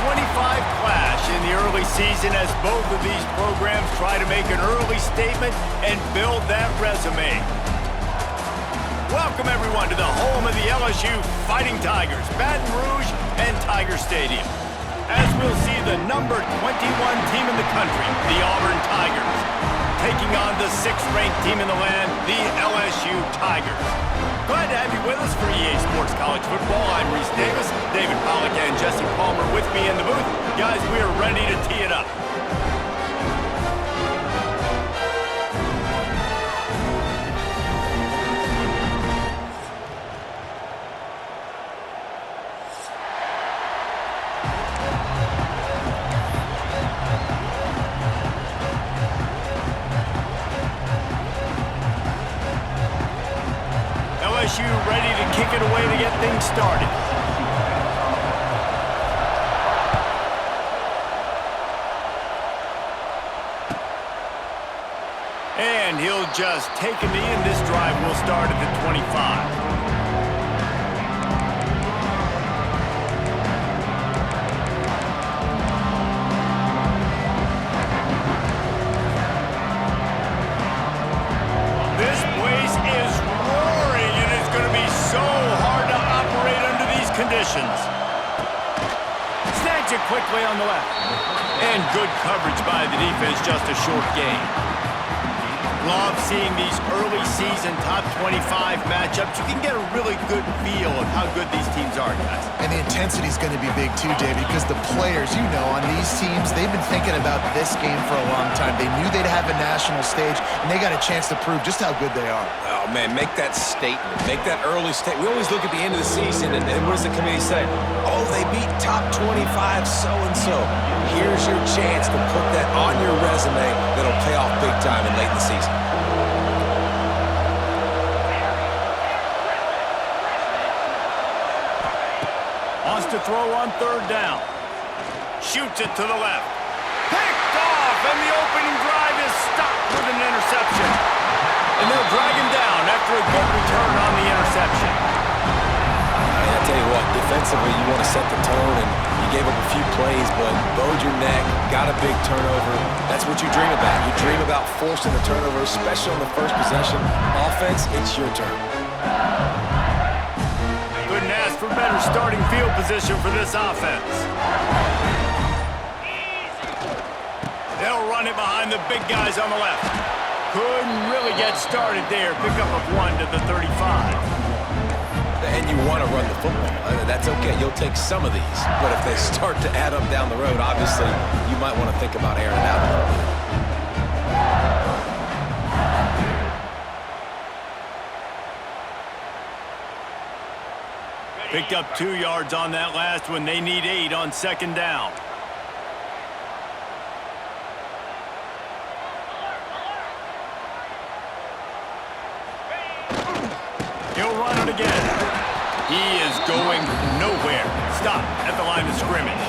25 clash in the early season as both of these programs try to make an early statement and build that resume. Welcome, everyone, to the home of the LSU Fighting Tigers, Baton Rouge and Tiger Stadium. As we'll see the number 21 team in the country, the Auburn Tigers, taking on the 6th-ranked team in the land, the LSU Tigers. Glad to have you with us for EA Sports College Football. I'm Reese Davis, David Pollack and Jesse Palmer with me in the booth. Guys, we are ready to tee it up. LSU ready to kick it away to get things started. And he'll just take a knee, and this drive will start at the 25. Conditions. Snags it quickly on the left. And good coverage by the defense, just a short gain. Love seeing these early season top 25 matchups. You can get a really good feel of how good these teams are, guys. And the intensity is going to be big too, David, because the players, you know, on these teams, they've been thinking about this game for a long time. They knew they'd have a national stage, and they got a chance to prove just how good they are. Oh, man, make that statement. Make that early statement. We always look at the end of the season, and what does the committee say? Oh, they beat top 25 so-and-so. Here's your chance to put that on your resume that'll pay off big time and late in the season. Wants to throw on 3rd down. Shoots it to the left. Picked off, and the opening drive is stopped with an interception. And they'll drag him down after a good return on the interception. I tell you what, defensively, you want to set the tone, and you gave up a few plays, but bowed your neck, got a big turnover. That's what you dream about. You dream about forcing the turnover, especially on the first possession. Offense, it's your turn. Couldn't ask for better starting field position for this offense. They'll run it behind the big guys on the left. Couldn't really get started there. Pick up of 1 to the 35. And you want to run the football. That's okay. You'll take some of these. But if they start to add up down the road, obviously, you might want to think about airing it out a little bit. Picked up 2 yards on that last one. They need 8 on 2nd down. He'll run it again. He is going nowhere. Stop at the line of scrimmage.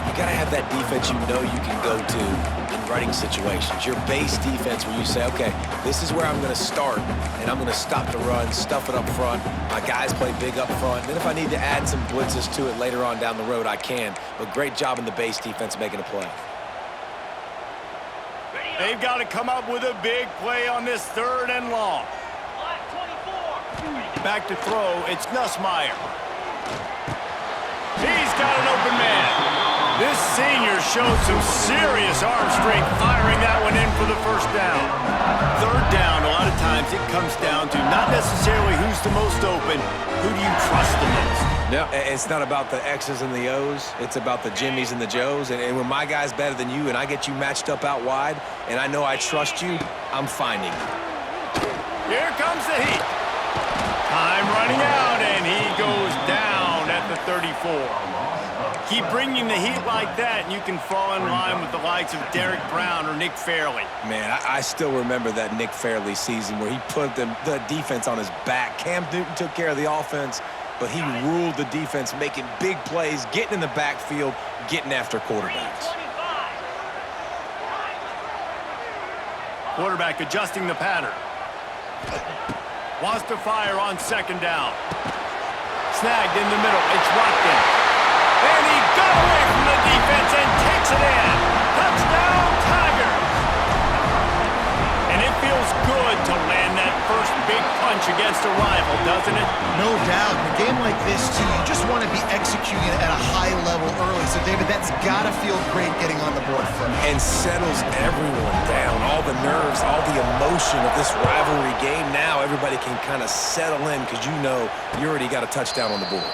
You got to have that defense you know you can go to in running situations. Your base defense where you say, okay, this is where I'm going to start, and I'm going to stop the run, stuff it up front. My guys play big up front. Then if I need to add some blitzes to it later on down the road, I can. But great job in the base defense making a play. They've got to come up with a big play on this 3rd and long. Back to throw, it's Nussmeier. He's got an open man. This senior showed some serious arm strength firing that one in for the 1st down. 3rd down, a lot of times it comes down to not necessarily who's the most open, who do you trust the most? No, it's not about the X's and the O's. It's about the Jimmies and the Joes. And when my guy's better than you and I get you matched up out wide and I know I trust you, I'm finding you. Here comes the heat. Time running out, and he goes down at the 34. Keep bringing the heat like that, and you can fall in line with the likes of Derek Brown or Nick Fairley. Man, I still remember that Nick Fairley season where he put the defense on his back. Cam Newton took care of the offense, but he ruled the defense, making big plays, getting in the backfield, getting after quarterbacks. Quarterback adjusting the pattern. Wants to fire on 2nd down. Snagged in the middle. It's Watkins. And he got away from the defense and takes it in. Touchdown, Tigers. And it feels good to land that first big punch against a rival, doesn't it? No doubt. In a game like this, too, you just want to be executing at a high level early. So, David, that's got to feel great getting on the board first. And settles everyone down. All the nerves, all the emotion of this rivalry game. Now everybody can kind of settle in because you know you already got a touchdown on the board.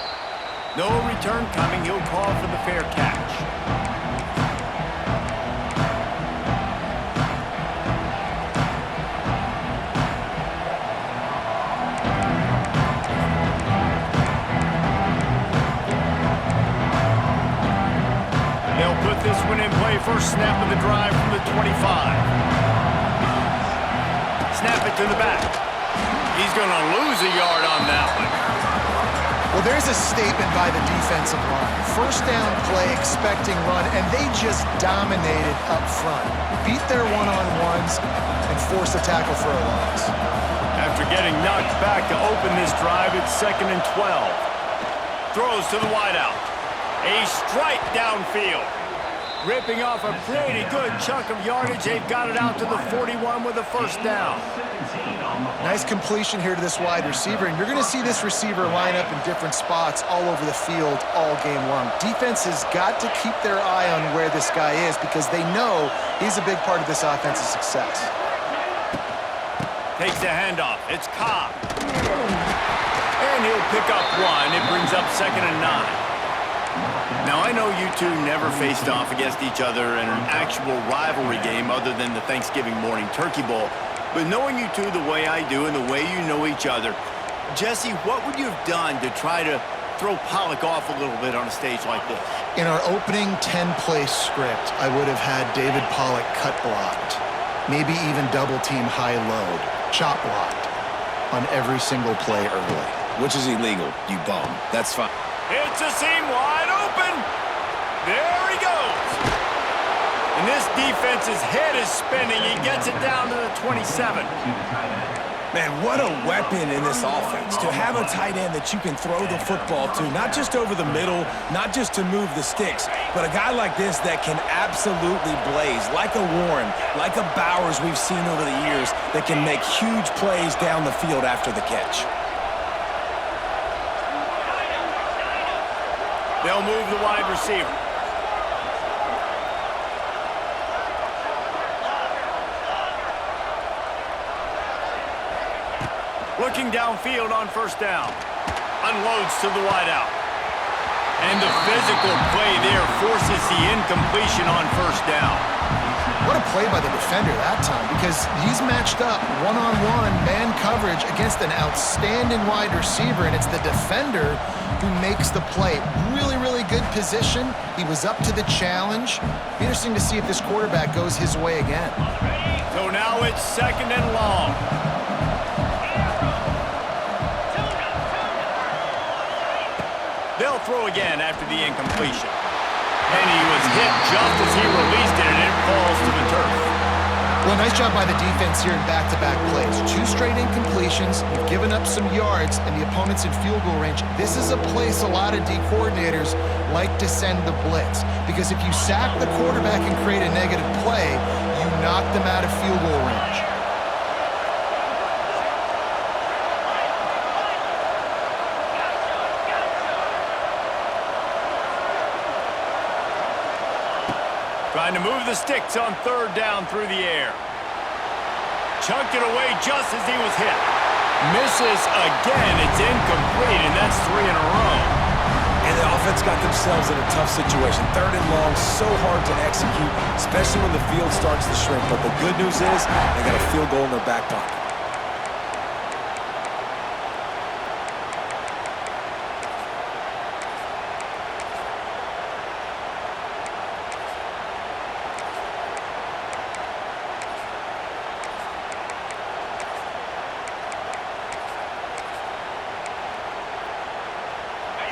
No return coming. He'll call for the fair catch. They'll put this one in play. First snap of the drive from the 25. Snap it to the back. He's going to lose a yard on that one. Well, there's a statement by the defensive line. First down play, expecting run, and they just dominated up front. Beat their one-on-ones and forced a tackle for a loss. After getting knocked back to open this drive, it's 2nd and 12. Throws to the wideout. A strike downfield. Ripping off a pretty good chunk of yardage. They've got it out to the 41 with a first down. Nice completion here to this wide receiver, and you're going to see this receiver line up in different spots all over the field all game long. Defense has got to keep their eye on where this guy is because they know he's a big part of this offense's success. Takes the handoff. It's Cobb. And he'll pick up one. It brings up 2nd and 9. Now, I know you two never faced off against each other in an actual rivalry game other than the Thanksgiving morning Turkey Bowl. But knowing you two the way I do and the way you know each other, Jesse, what would you have done to try to throw Pollock off a little bit on a stage like this? In our opening 10-play script, I would have had David Pollock cut blocked, maybe even double-team high load, chop blocked on every single play early. Which is illegal, you bum. That's fine. It's a seam wide open. There he goes. And this defense's head is spinning. He gets it down to the 27. Man, what a weapon in this offense. To have a tight end that you can throw the football to, not just over the middle, not just to move the sticks, but a guy like this that can absolutely blaze, like a Warren, like a Bowers we've seen over the years, that can make huge plays down the field after the catch. They'll move the wide receiver. Looking downfield on first down. Unloads to the wideout. And the physical play there forces the incompletion on first down. What a play by the defender that time, because he's matched up one-on-one man coverage against an outstanding wide receiver, and it's the defender who makes the play. Really, really good position. He was up to the challenge. Be interesting to see if this quarterback goes his way again. So now it's 2nd and long. They'll throw again after the incompletion. And he was hit just as he released it, and it falls to the turf. Well, nice job by the defense here in back-to-back plays. 2 straight incompletions. You've given up some yards, and the opponent's in field goal range. This is a place a lot of D coordinators like to send the blitz, because if you sack the quarterback and create a negative play, you knock them out of field goal range. Trying to move the sticks on 3rd down through the air. Chunked it away just as he was hit. Misses again. It's incomplete, and that's 3 in a row. And the offense got themselves in a tough situation. 3rd and long, so hard to execute, especially when the field starts to shrink. But the good news is they got a field goal in their back pocket.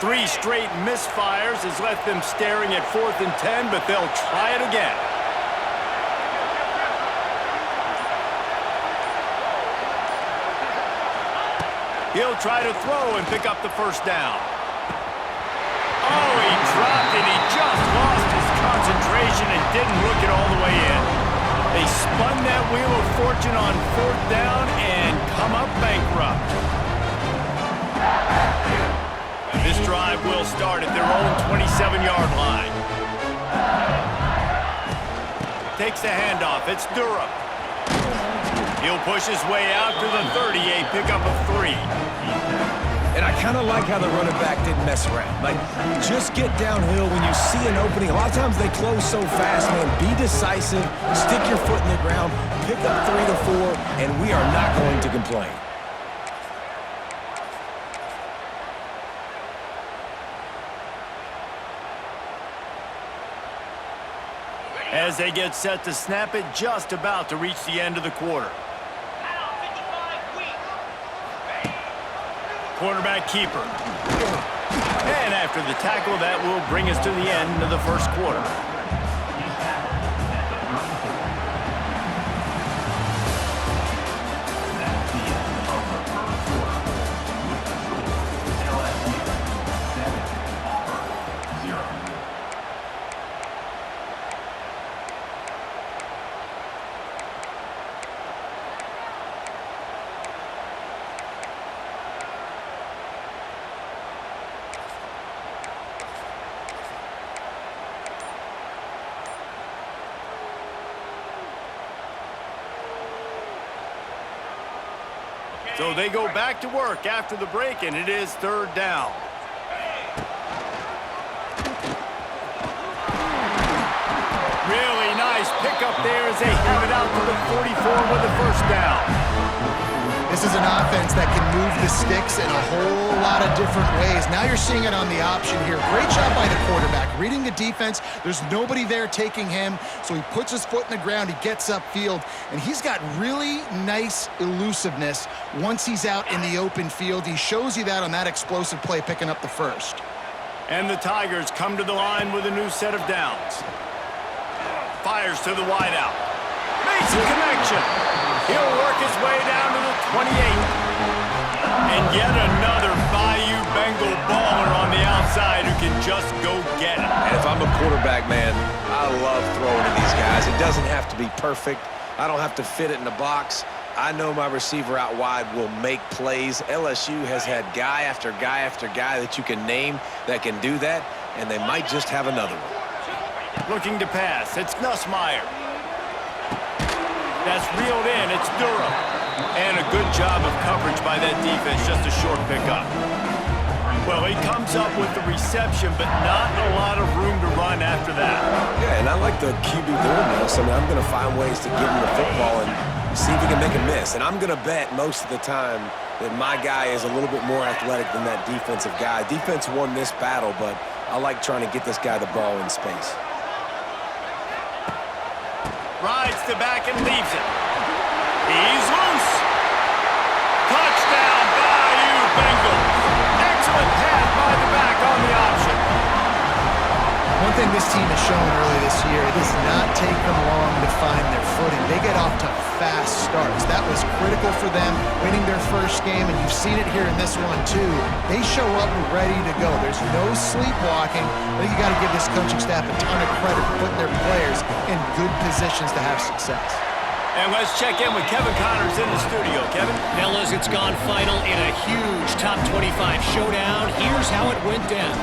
Three straight misfires has left them staring at 4th and 10, but they'll try it again. He'll try to throw and pick up the first down. Oh, he dropped situation and didn't look it all the way in. They spun that wheel of fortune on 4th down and come up bankrupt. This drive will start at their own 27-yard line. Takes the handoff. It's Durham. He'll push his way out to the 30, a pickup of 3. And I kind of like how the running back didn't mess around. Like, just get downhill when you see an opening. A lot of times they close so fast, man. Be decisive, stick your foot in the ground, pick up 3 to 4, and we are not going to complain. As they get set to snap it, just about to reach the end of the quarter. Quarterback keeper. And after the tackle, that will bring us to the end of the first quarter. So they go back to work after the break, and it is 3rd down. Really nice pickup there as they have it out to the 44 with the 1st down. This is an offense that can move the sticks in a whole lot of different ways. Now you're seeing it on the option here. Great job by the quarterback. Reading the defense, there's nobody there taking him, so he puts his foot in the ground, he gets upfield, and he's got really nice elusiveness once he's out in the open field. He shows you that on that explosive play, picking up the 1st. And the Tigers come to the line with a new set of downs. Fires to the wideout. Makes a connection. He'll work his way down to the 28. And yet another Bayou Bengal baller on the outside who can just go get it. And if I'm a quarterback, man, I love throwing to these guys. It doesn't have to be perfect. I don't have to fit it in the box. I know my receiver out wide will make plays. LSU has had guy after guy after guy that you can name that can do that, and they might just have another one. Looking to pass. It's Nussmeier. That's reeled in. It's Durham. And a good job of coverage by that defense. Just a short pickup. Well, he comes up with the reception, but not a lot of room to run after that. Yeah, and I like the QB doing this. I mean, I'm going to find ways to give him the football and see if he can make a miss. And I'm going to bet most of the time that my guy is a little bit more athletic than that defensive guy. Defense won this battle, but I like trying to get this guy the ball in space. Rides to back and leaves it. He's loose. Touchdown, Bayou Bengals. Excellent pass by the back on the option. One thing this team has shown early this year, it does not take them long to find their footing. They get off to fast starts. That was critical for them, winning their first game, and you've seen it here in this one too. They show up ready to go. There's no sleepwalking. I think you got to give this coaching staff a ton of credit for putting their players in good positions to have success. And let's check in with Kevin Connors in the studio. Kevin? Fellas, it's gone final in a huge top 25 showdown. Here's how it went down.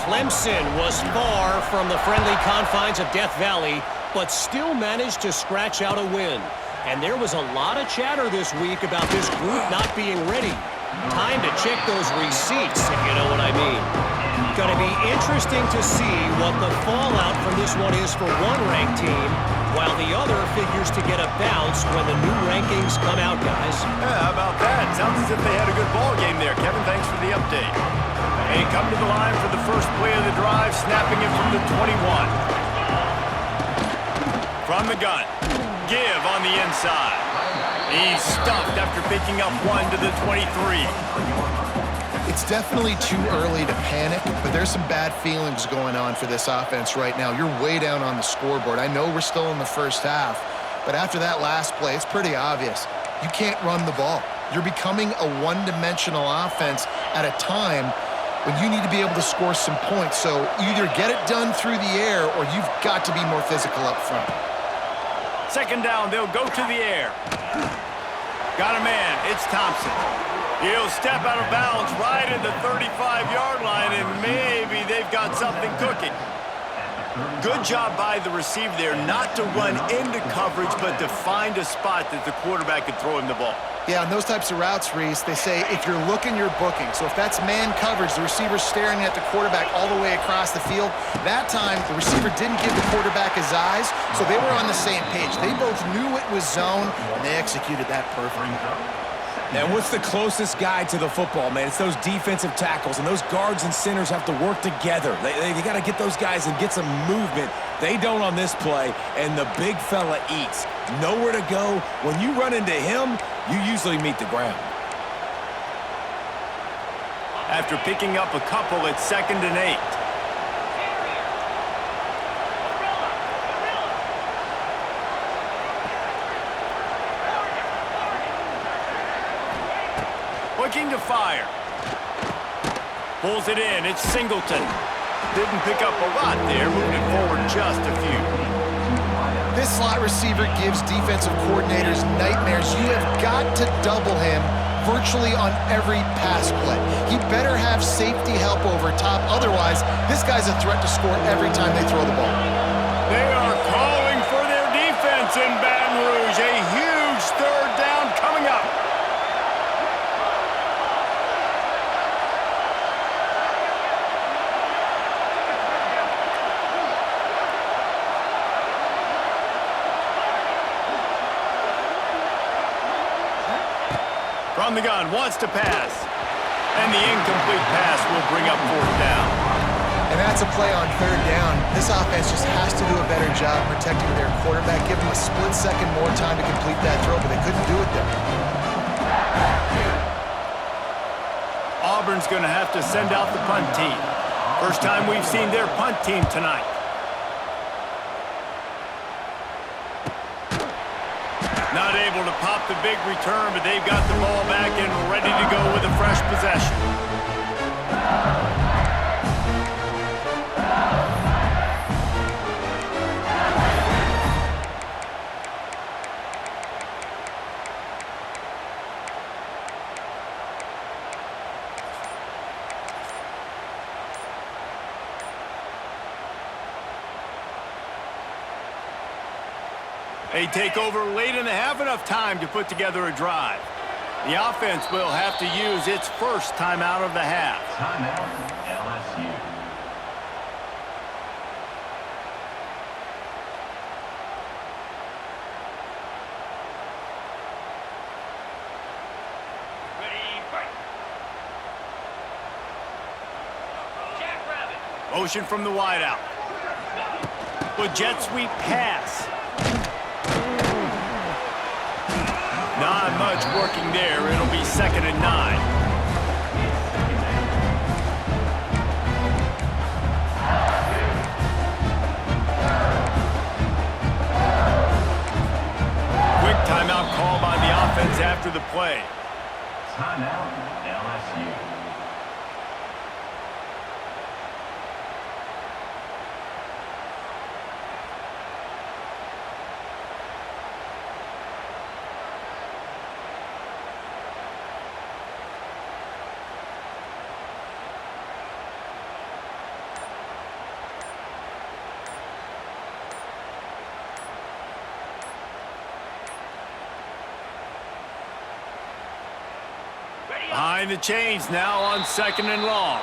Clemson was far from the friendly confines of Death Valley, but still managed to scratch out a win. And there was a lot of chatter this week about this group not being ready. Time to check those receipts, if you know what I mean. Going to be interesting to see what the fallout from this one is for one ranked team, while the other figures to get a bounce when the new rankings come out, guys. Yeah, how about that? Sounds as if they had a good ball game there. Kevin, thanks for the update. They come to the line for the first play of the drive, snapping it from the 21. From the gun. Give on the inside. He's stuffed after picking up one to the 23. It's definitely too early to panic, but there's some bad feelings going on for this offense right now. You're way down on the scoreboard. I know we're still in the first half, but after that last play, it's pretty obvious. You can't run the ball. You're becoming a one-dimensional offense at a time when you need to be able to score some points. So either get it done through the air or you've got to be more physical up front. Second down, they'll go to the air. Got a man, it's Thompson. He'll step out of bounds right at the 35-yard line, and maybe they've got something cooking. Good job by the receiver there not to run into coverage, but to find a spot that the quarterback could throw him the ball. Yeah, on those types of routes, Reese, they say if you're looking, you're booking. So if that's man coverage, the receiver's staring at the quarterback all the way across the field. That time, the receiver didn't give the quarterback his eyes, so they were on the same page. They both knew it was zone, and they executed that perfectly. And what's the closest guy to the football, man? It's those defensive tackles, and those guards and centers have to work together. They got to get those guys and get some movement. They don't on this play, and the big fella eats. Nowhere to go. When you run into him, you usually meet the ground. After picking up a couple, it's 2nd and 8. Looking to fire. Pulls it in. It's Singleton. Didn't pick up a lot there. Moved it forward just a few. This slot receiver gives defensive coordinators nightmares. You have got to double him virtually on every pass play. He better have safety help over top. Otherwise, this guy's a threat to score every time they throw the ball. They are calling for their defense in Baton Rouge. A huge 3rd down coming up. From the gun, wants to pass. And the incomplete pass will bring up 4th down. And that's a play on 3rd down. This offense just has to do a better job protecting their quarterback. Give them a split second more time to complete that throw, but they couldn't do it there. Auburn's going to have to send out the punt team. First time we've seen their punt team tonight. Not able to pop the big return, but they've got the ball back and ready to go with a fresh possession. They take over late in the half, enough time to put together a drive. The offense will have to use its first timeout of the half. Timeout, LSU. Motion from the wideout. With jet sweep pass. Not much working there. It'll be 2nd and 9. Quick timeout call by the offense after the play. Timeout, LSU. Behind the chains now on 2nd and long.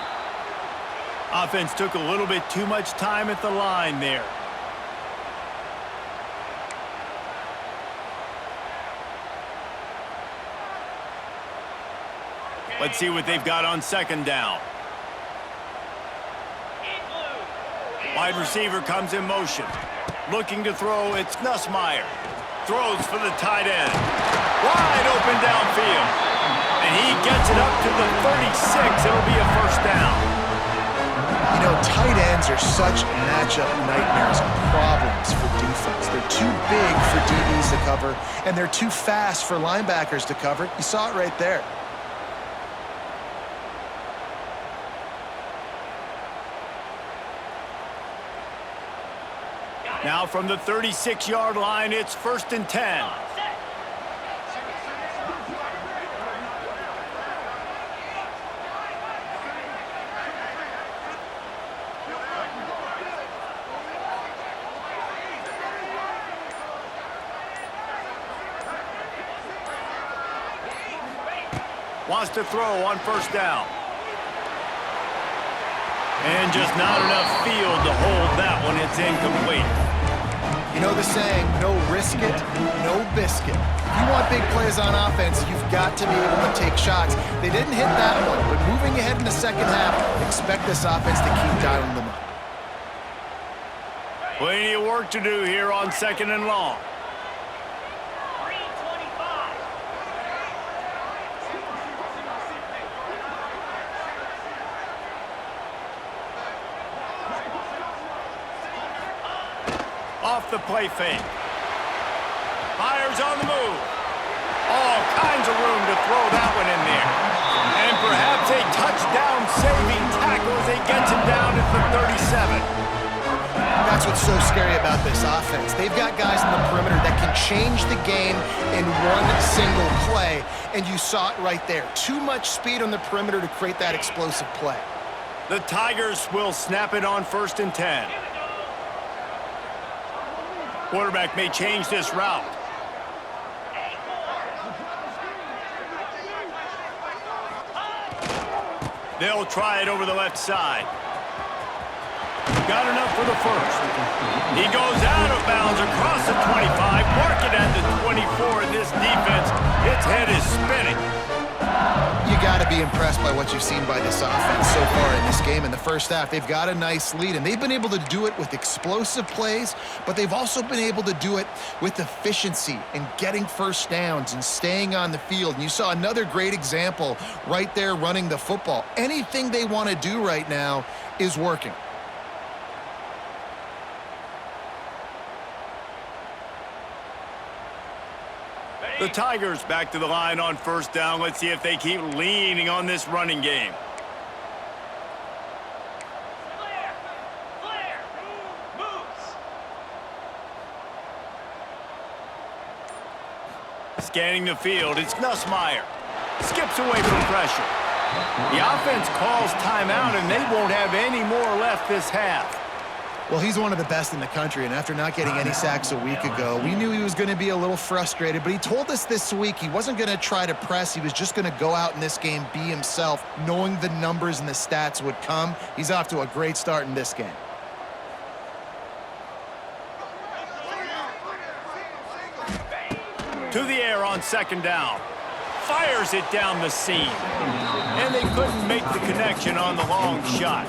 Offense took a little bit too much time at the line there. Let's see what they've got on 2nd down. Wide receiver comes in motion. Looking to throw, it's Nussmeier. Throws for the tight end. Wide open downfield. And he gets it up to the 36. It'll be a 1st down. You know, tight ends are such matchup nightmares and problems for defense. They're too big for DBs to cover, and they're too fast for linebackers to cover. You saw it right there. Now from the 36-yard line, it's 1st and 10. Wants to throw on 1st down. And just not enough field to hold that one. It's incomplete. You know the saying, no risk it, no biscuit. If you want big plays on offense, you've got to be able to take shots. They didn't hit that one, but moving ahead in the second half, expect this offense to keep dialing them up. Plenty of work to do here on 2nd and long. Off the play fake. Fires on the move. All kinds of room to throw that one in there. And perhaps a touchdown-saving tackle as he gets him down at the 37. That's what's so scary about this offense. They've got guys in the perimeter that can change the game in one single play, and you saw it right there. Too much speed on the perimeter to create that explosive play. The Tigers will snap it on 1st and 10. Quarterback may change this route. They'll try it over the left side. Got enough for the 1st. He goes out of bounds across the 25, mark it at the 24, and this defense, its head is spinning. You got to be impressed by what you've seen by this offense so far in this game. In the first half, they've got a nice lead, and they've been able to do it with explosive plays, but they've also been able to do it with efficiency and getting 1st downs and staying on the field. And you saw another great example right there running the football. Anything they want to do right now is working. The Tigers back to the line on 1st down. Let's see if they keep leaning on this running game. Scanning the field, it's Nussmeier. Skips away from pressure. The offense calls timeout, and they won't have any more left this half. Well, he's one of the best in the country, and after not getting any sacks a week ago, we knew he was going to be a little frustrated, but he told us this week he wasn't going to try to press. He was just going to go out in this game, be himself, knowing the numbers and the stats would come. He's off to a great start in this game. To the air on 2nd down. Fires it down the seam. And they couldn't make the connection on the long shot.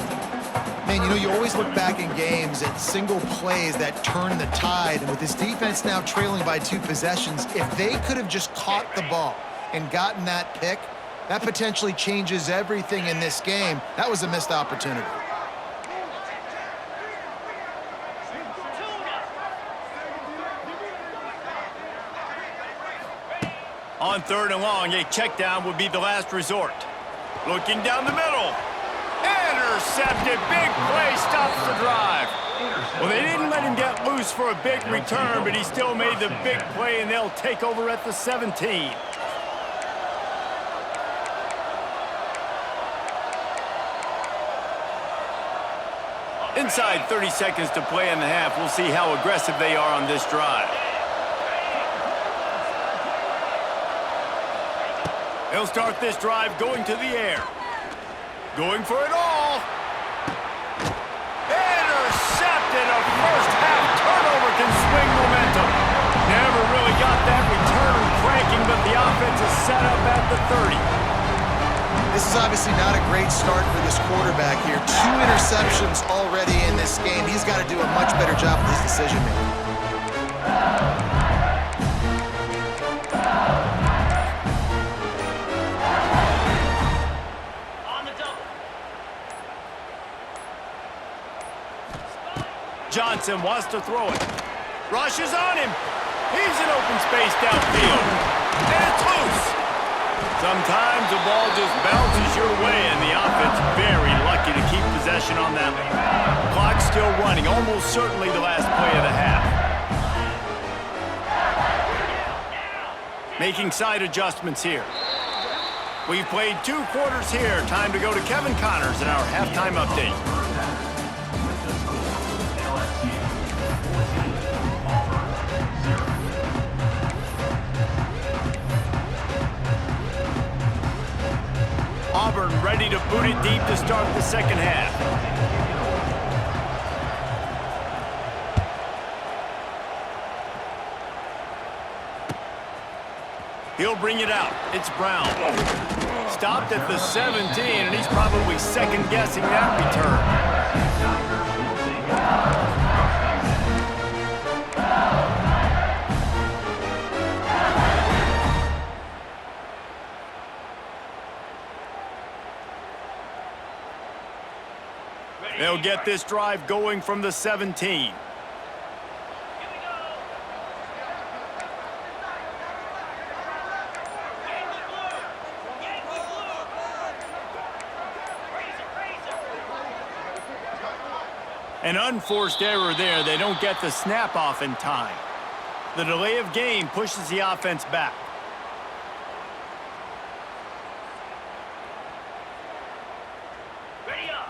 Man, you know, you always look back in games at single plays that turn the tide. And with this defense now trailing by 2 possessions, if they could have just caught the ball and gotten that pick, that potentially changes everything in this game. That was a missed opportunity. On 3rd and long, a check down would be the last resort. Looking down the middle. Intercepted. Big play stops the drive. Well, they didn't let him get loose for a big return, but he still made the big play, and they'll take over at the 17. Inside 30 seconds to play in the half. We'll see how aggressive they are on this drive. They'll start this drive going to the air. Going for it all. Intercepted. A first half turnover can swing momentum. Never really got that return cranking, but the offense is set up at the 30. This is obviously not a great start for this quarterback here. 2 interceptions already in this game. He's got to do a much better job with his decision-making. Johnson wants to throw it. Rushes on him. He's in open space downfield. And it's loose. Sometimes the ball just bounces your way, and the offense very lucky to keep possession on that one. Clock's still running, almost certainly the last play of the half. Making side adjustments here. We've played 2 quarters here. Time to go to Kevin Connors in our halftime update. Auburn ready to boot it deep to start the second half. He'll bring it out. It's Brown. Stopped at the 17, and he's probably second-guessing that return. They'll get this drive going from the 17. An unforced error there. They don't get the snap off in time. The delay of game pushes the offense back. Ready up.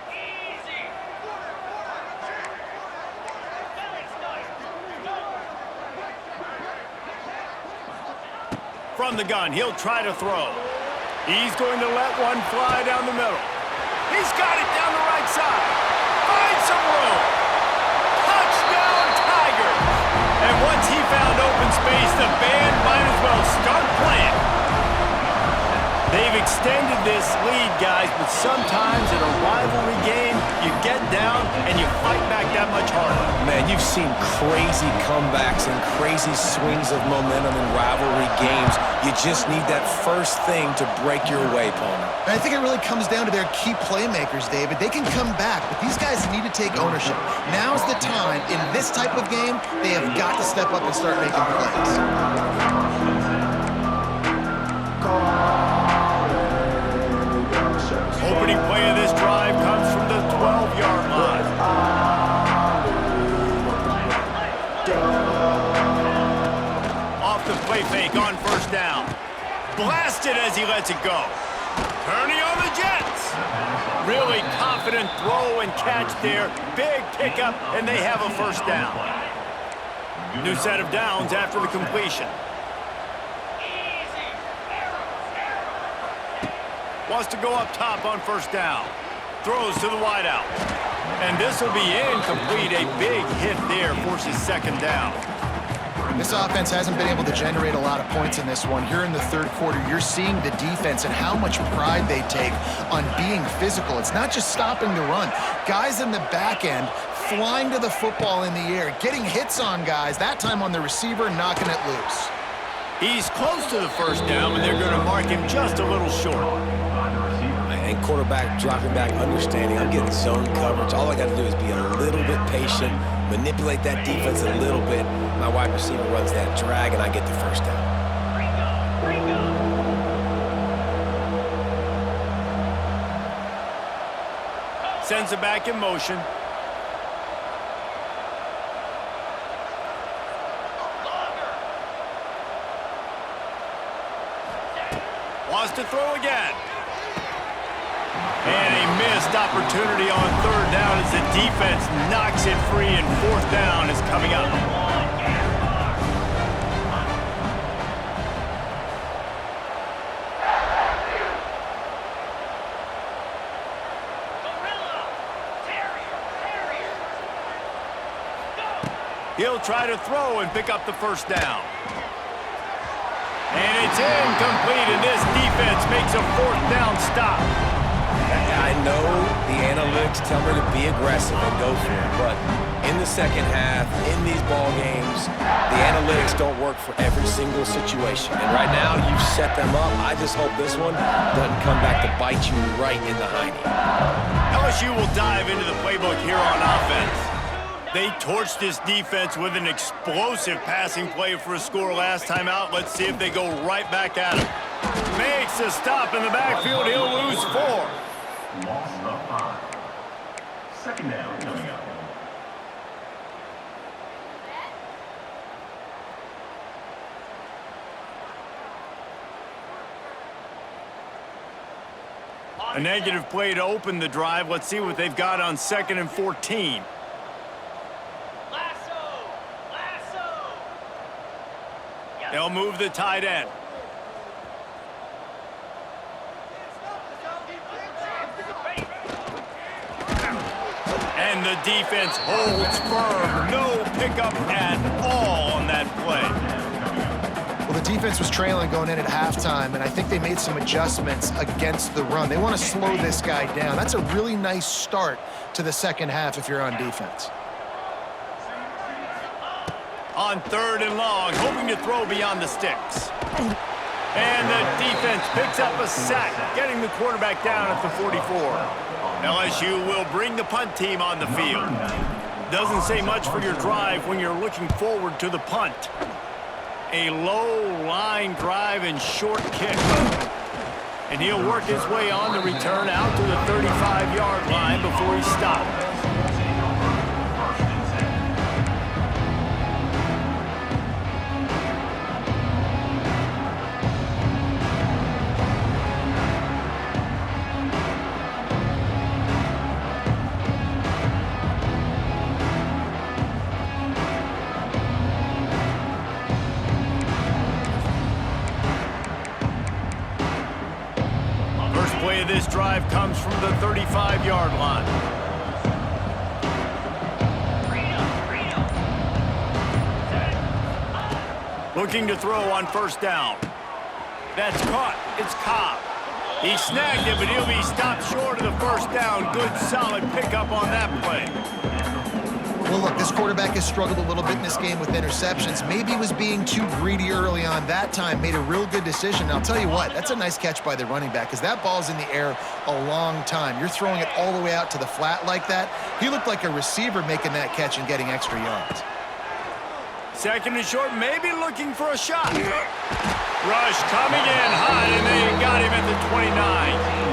Easy. From the gun, he'll try to throw. He's going to let one fly down the middle. He's got it down the right side. Finds some room. Touchdown, Tigers! And once he found open space, the band might as well start playing. They've extended this lead, guys, but sometimes in a rivalry game, you get down and you fight back that much harder. Man, you've seen crazy comebacks and crazy swings of momentum in rivalry games. You just need that first thing to break your way, Palmer. And I think it really comes down to their key playmakers, David. They can come back, but these guys need to take ownership. Now's the time. In this type of game, they have got to step up and start making plays. Opening play of this drive comes from the 12-yard line. Off the play fake on first down. Blasted as he lets it go. Turning on the Jets. Really confident throw and catch there. Big pickup, and they have a first down. New set of downs after the completion. Wants to go up top on first down. Throws to the wideout. And this will be incomplete. A big hit there forces second down. This offense hasn't been able to generate a lot of points in this one. Here in the third quarter, you're seeing the defense and how much pride they take on being physical. It's not just stopping the run. Guys in the back end flying to the football in the air, getting hits on guys, that time on the receiver, knocking it loose. He's close to the first down, and they're going to mark him just a little short. And quarterback dropping back, understanding I'm getting zone coverage. All I got to do is be a little bit patient, manipulate that defense a little bit. My wide receiver runs that drag, and I get the first down. Sends it back in motion. Wants to throw again. And a missed opportunity on third down as the defense knocks it free, and fourth down is coming up. He'll try to throw and pick up the first down. And it's incomplete, and this defense makes a fourth down stop. I know the analytics tell me to be aggressive and go for it, but in the second half, in these ball games, the analytics don't work for every single situation. And right now, you've set them up. I just hope this one doesn't come back to bite you right in the hiney. LSU will dive into the playbook here on offense. They torched this defense with an explosive passing play for a score last time out. Let's see if they go right back at him. Makes a stop in the backfield. He'll lose 4. Loss of 5. Second down coming up. A negative play to open the drive. Let's see what they've got on 2nd and 14. They'll move the tight end. And the defense holds firm. No pickup at all on that play. Well, the defense was trailing going in at halftime, and I think they made some adjustments against the run. They want to slow this guy down. That's a really nice start to the second half if you're on defense. On 3rd and long, hoping to throw beyond the sticks. And the defense picks up a sack, getting the quarterback down at the 44. LSU will bring the punt team on the field. Doesn't say much for your drive when you're looking forward to the punt. A low line drive and short kick. And he'll work his way on the return out to the 35-yard line before he stopped. Play of this drive comes from the 35-yard line. Looking to throw on 1st down. That's caught. It's Cobb. He snagged it, but he'll be stopped short of the 1st down. Good, solid pickup on that play. Well, look, this quarterback has struggled a little bit in this game with interceptions. Maybe he was being too greedy early on. That time made a real good decision. And I'll tell you what, that's a nice catch by the running back because that ball's in the air a long time. You're throwing it all the way out to the flat like that. He looked like a receiver making that catch and getting extra yards. 2nd and short, maybe looking for a shot. Rush coming in hot, and they got him at the 29.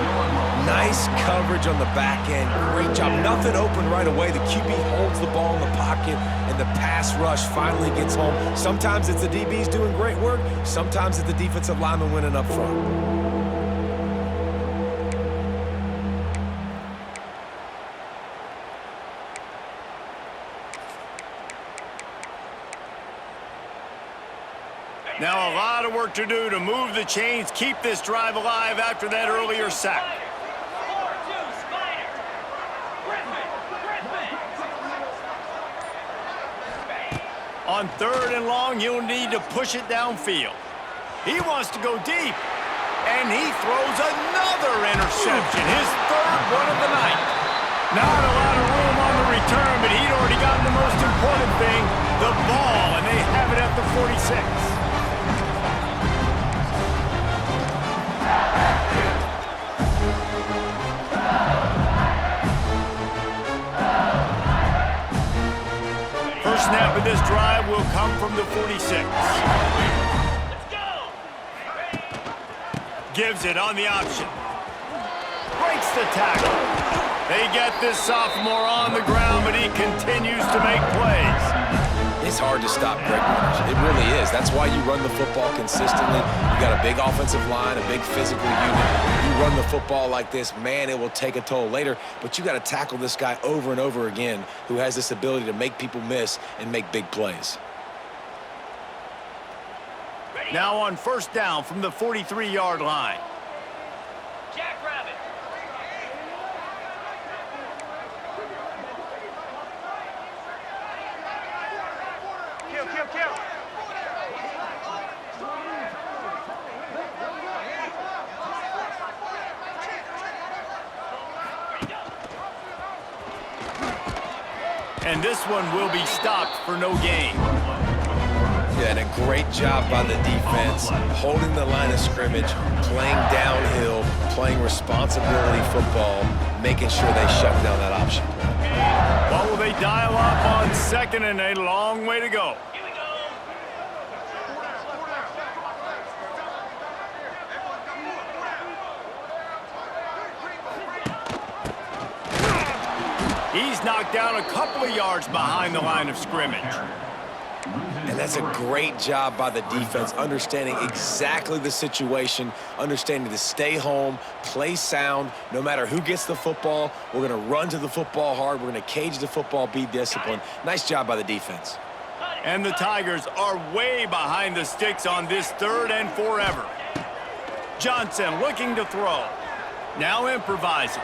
Nice coverage on the back end. Great job. Nothing open right away. The QB holds the ball in the pocket, and the pass rush finally gets home. Sometimes it's the DBs doing great work. Sometimes it's the defensive lineman winning up front. Now a lot of work to do to move the chains, keep this drive alive after that earlier sack. On 3rd and long, you'll need to push it downfield. He wants to go deep, and he throws another interception, his 3rd one of the night. Not a lot of room on the return, but he'd already gotten the most important thing, the ball, and they have it at the 46. First snap of this drive will come from the 46. Let's go. Gives it on the option. Breaks the tackle. They get this sophomore on the ground, but he continues to make plays. It's hard to stop great runners. It really is. That's why you run the football consistently. You got a big offensive line, a big physical unit. You run the football like this, man, it will take a toll later. But you got to tackle this guy over and over again who has this ability to make people miss and make big plays. Now on 1st down from the 43-yard line. Jackrabbit. Kill. And this one will be stopped for no gain. Yeah, and a great job by the defense, holding the line of scrimmage, playing downhill, playing responsibility football, making sure they shut down that option play. What will they dial up on second and a long way to go? Here we go. He's knocked down a couple of yards behind the line of scrimmage. And that's a great job by the defense, understanding exactly the situation, understanding to stay home, play sound. No matter who gets the football, we're going to run to the football hard. We're going to cage the football, be disciplined. Nice job by the defense. And the Tigers are way behind the sticks on this 3rd and forever. Johnson looking to throw. Now improvising.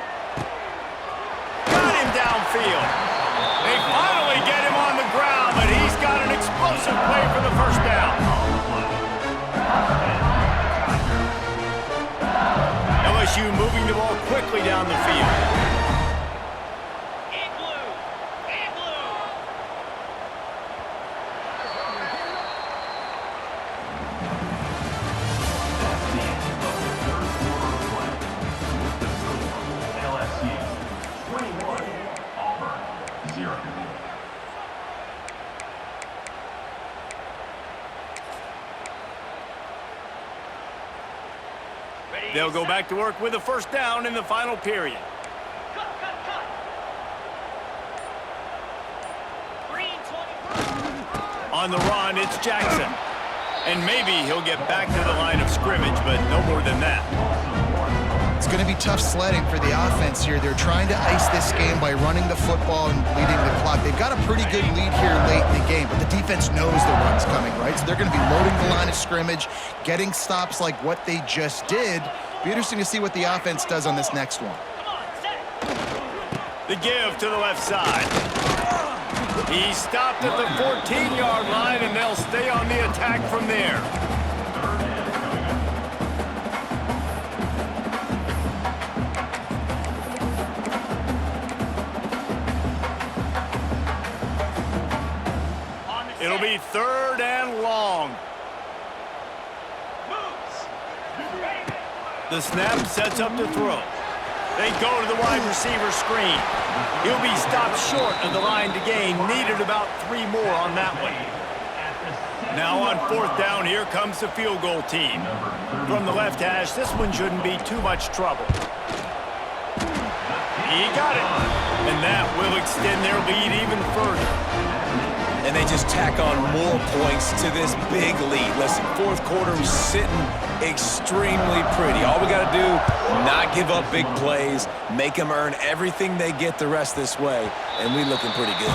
Got him downfield. They finally get him on the ground, but he's got an explosive play for the first down. LSU moving the ball quickly down the field. In blue. In blue. LSU 21, Auburn 0. Ready, They'll go set. back to work with a first down in the final period. Cut, cut, cut. Green 20. On the run, it's Jackson. And maybe he'll get back to the line of scrimmage, but no more than that. It's going to be tough sledding for the offense here. They're trying to ice this game by running the football and leading the clock. They've got a pretty good lead here late in the game, but the defense knows the run's coming, right? So they're going to be loading the line of scrimmage, getting stops like what they just did. Be interesting to see what the offense does on this next one. Come on, set. The give to the left side. He stopped at the 14-yard line, and they'll stay on the attack from there. It'll be 3rd and long. Moves. Ready. The snap sets up to throw. They go to the wide receiver screen. He'll be stopped short of the line to gain. Needed about 3 more on that one. Now on 4th down, here comes the field goal team. From the left hash, this one shouldn't be too much trouble. He got it. And that will extend their lead even further. And they just tack on more points to this big lead. Listen, 4th quarter is sitting extremely pretty. All we got to do, not give up big plays, make them earn everything they get the rest this way, and we looking pretty good.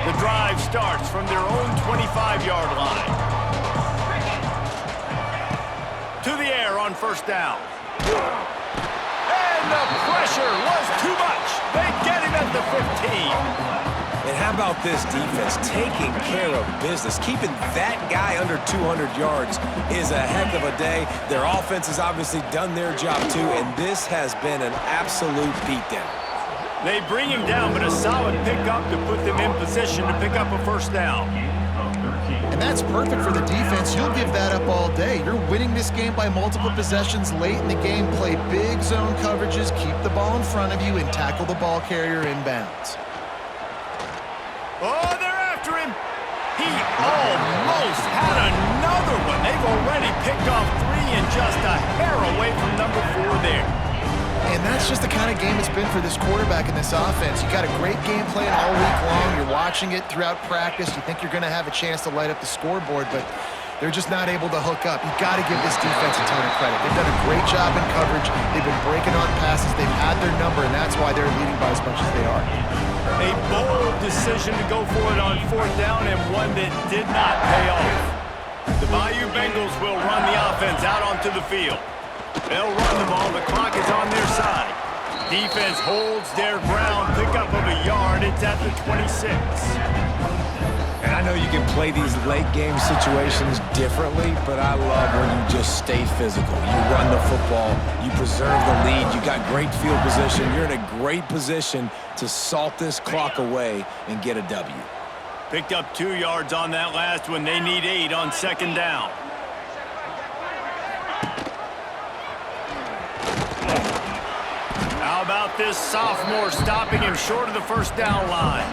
The drive starts from their own 25-yard line. To the air on 1st down. And the pressure was too much. They get him at the 15. And how about this defense taking care of business? Keeping that guy under 200 yards is a heck of a day. Their offense has obviously done their job too, and this has been an absolute beatdown. They bring him down, but a solid pickup to put them in position to pick up a first down. And that's perfect for the defense. You'll give that up all day. You're winning this game by multiple possessions late in the game. Play big zone coverages, keep the ball in front of you, and tackle the ball carrier inbounds. Oh, they're after him. He almost had another one. They've already picked off 3 and just a hair away from number 4 there. And that's just the kind of game it's been for this quarterback in this offense. You got a great game plan all week long. You're watching it throughout practice. You think you're going to have a chance to light up the scoreboard, but they're just not able to hook up. You got to give this defense a ton of credit. They've done a great job in coverage. They've been breaking on passes. They've had their number, and that's why they're leading by as much as they are. A bold decision to go for it on 4th down, and one that did not pay off. The Bayou Bengals will run the offense out onto the field. They'll run the ball. The clock is on their side. Defense holds their ground. Pickup of a yard. It's at the 26. And I know you can play these late game situations differently, but I love when you just stay physical. You run the football, you preserve the lead, you got great field position. You're in a great position to salt this clock away and get a W. Picked up 2 yards on that last one. They need 8 on 2nd down. How about this sophomore stopping him short of the first down line?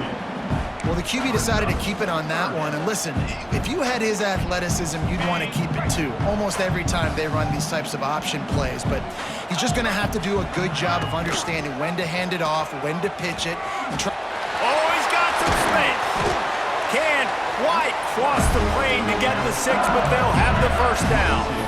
Well, the QB decided to keep it on that one. And listen, if you had his athleticism, you'd want to keep it too. Almost every time they run these types of option plays. But he's just going to have to do a good job of understanding when to hand it off, when to pitch it. And try. Oh, he's got some space. Can't quite cross the plane to get the 6, but they'll have the first down.